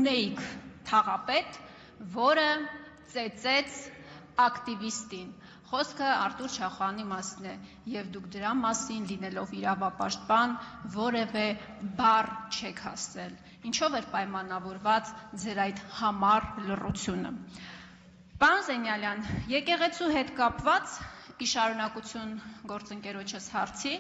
ունեիք թաղապետ, որը ծեծեց ակտիվիստին։ Խոսքը Արտուր Շախոյանի մասին է, եւ դուք դրա մասին լինելով իրավապաշտպան որևէ բառ չեք ասել։ Ինչով էր պայմանավորված ձեր այդ համառ լռությունը։ Պարոն Զենյալյան, եկեղեցու հետ կապված ի շարունակություն գործընկերոջս հարցի,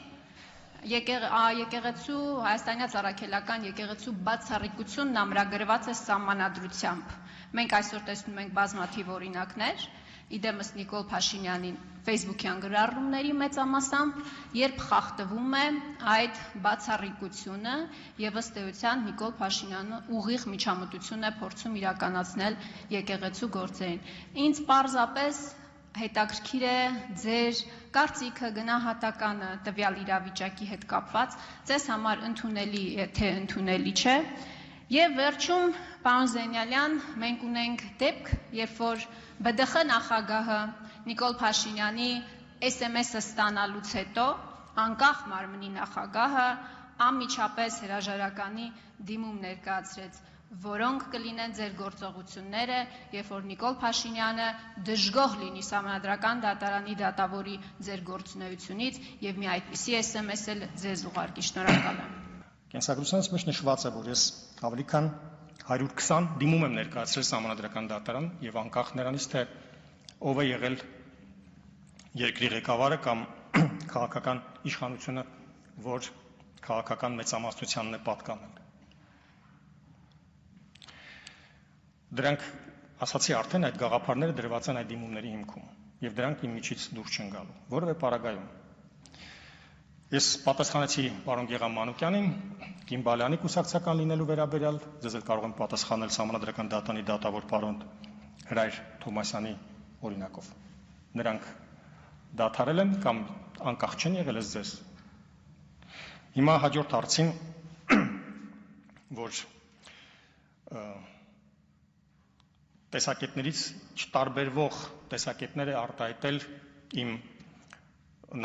եկեղեցու հայաստանյաց առաքելական եկեղեցու բացառիկությունն ամրագրված է սահմանադրությամբ։ Մենք այսօր տեսնում ենք բազմաթիվ օրինակներ, իդեմս Նիկոլ Փաշինյանի ֆեյսբուքյան գրառումների մեծամասամբ, երբ խախտվում է այդ բացառիկությունը եւ ըստ էության Նիկոլ Փաշինյանը ուղիղ միջամտություն է փորձում իրականացնել եկեղեցու գործերին։ Ինձ պարզապես հետաքրքիր է ձեր կարծիքը, գնահատականը տվյալ իրավիճակի հետ կապված, ձեզ համար ընդունելի է, թե ընդունելի չէ։ Եվ վերջում, պարոն Զենյալյան, մենք ունենք դեպք, երբ որ ԲԴԽ նախագահը Նիկոլ Փաշինյանի SMS-ը ստանալուց հետո անկախ մարմնի նախագահը անմիջապես հրաժարականի դիմում ներկայացրեց, որոնք կլինեն ձեր գործողությունները, երբ որ Նիկոլ Փաշինյանը դժգոհ լինի Սահմանադրական դատարանի դատավորի ձեր գործունեությունից եւ մի այդպիսի SMS էլ ձեզ ուղարկի։ Շնորհակալ եմ։ Կենսագրությունից մեջ նշված է, որ ես ավելի քան 120 դիմում եմ ներկայացրել Սահմանադրական դատարան եւ անկախ նրանից, թե ով է եղել երկրի ղեկավարը կամ քաղաքական իշխանությունը, որ քաղաքական մեծամասնությանն է պատկանել։ Դրանք ասացի արդեն այդ գաղափարները դրված են այդ դիմումների հիմքում եւ դրանք իմ միջից դուրս չեն գալու որևէ պարագայում։ Ես պատասխանեցի պարոն Գեղամ Մանուկյանին Գիմբալյանի կուսակցական լինելու վերաբերյալ, ձեզ էլ կարող եմ պատասխանել Սահմանադրական դատարանի դատավոր պարոն Հրայր Թոմասյանի օրինակով։ Նրանք դադարել են կամ անկախ չեն եղել ես ձեզ։ Հիմա հաջորդ հարցին, որ տեսակետներից չտարբերվող տեսակետներ է արտահայտել իմ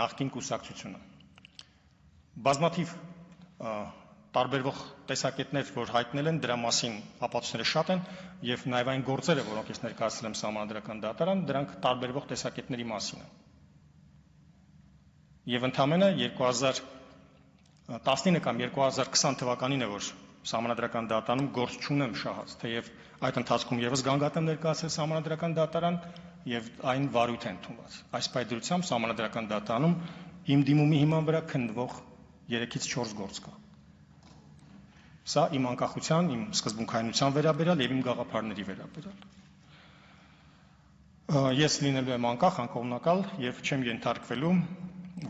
նախկին կուսակցությունը։ Բազմաթիվ տարբերվող տեսակետներ, որ հայտնել են, դրա մասին ապացույցները շատ են եւ նաեւ այն գործերը, որոնք ես ներկայացրել եմ Սահմանադրական դատարան, դրանք տարբերվող տեսակետների մասին են։ Եվ ընդամենը 2019 կամ 2020 թվականին է, որ Սահմանադրական դատարանում գործ չունեմ շահած, թեև այդ ընթացքում եւս գանգատեմ ներկայացրել Սահմանադրական դատարան եւ այն վարույթ է ընդունված։ Այս պայծրությամբ Սահմանադրական դատարանում իմ դիմումի հիման վրա քննվող 3-ից 4 գործ կա։ Սա իմ անկախության, իմ սկզբունքայնության վերաբերյալ եւ իմ գաղափարների վերաբերյալ։ Ես լինելու եմ անկախ, անկողմնակալ եւ չեմ ենթարկվելու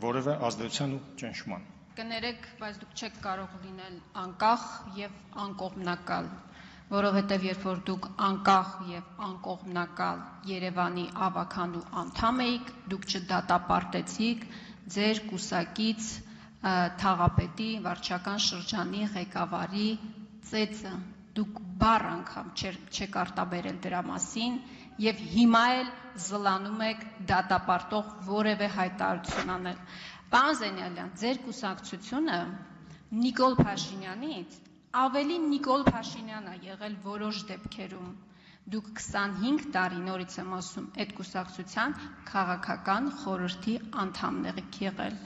որևէ ազդեցության ու ճնշման։ Կներեք, բայց դուք չեք կարող լինել անկախ եւ անկողմնակալ, որովհետեւ երբ որ դուք անկախ եւ անկողմնակալ Երևանի ավականու անդամ էիք, դուք չդատապարտեցիք ձեր կուսակից թաղապետի վարչական շրջանի ղեկավարի ծեծը, դուք բառ անգամ չեք արտաբերել դրա մասին եւ հիմա էլ զլանում եք դատապարտող որևէ հայտարարություն անել։ Պարոն Զենյալյան, ձեր կուսակցությունը Նիկոլ Փաշինյանից ավելի Նիկոլ Փաշինյան է եղել որոշ դեպքերում։ Դուք 25 տարի, նորից եմ ասում, այդ կուսակցության քաղաքական խորհրդի անդամներ եք եղել։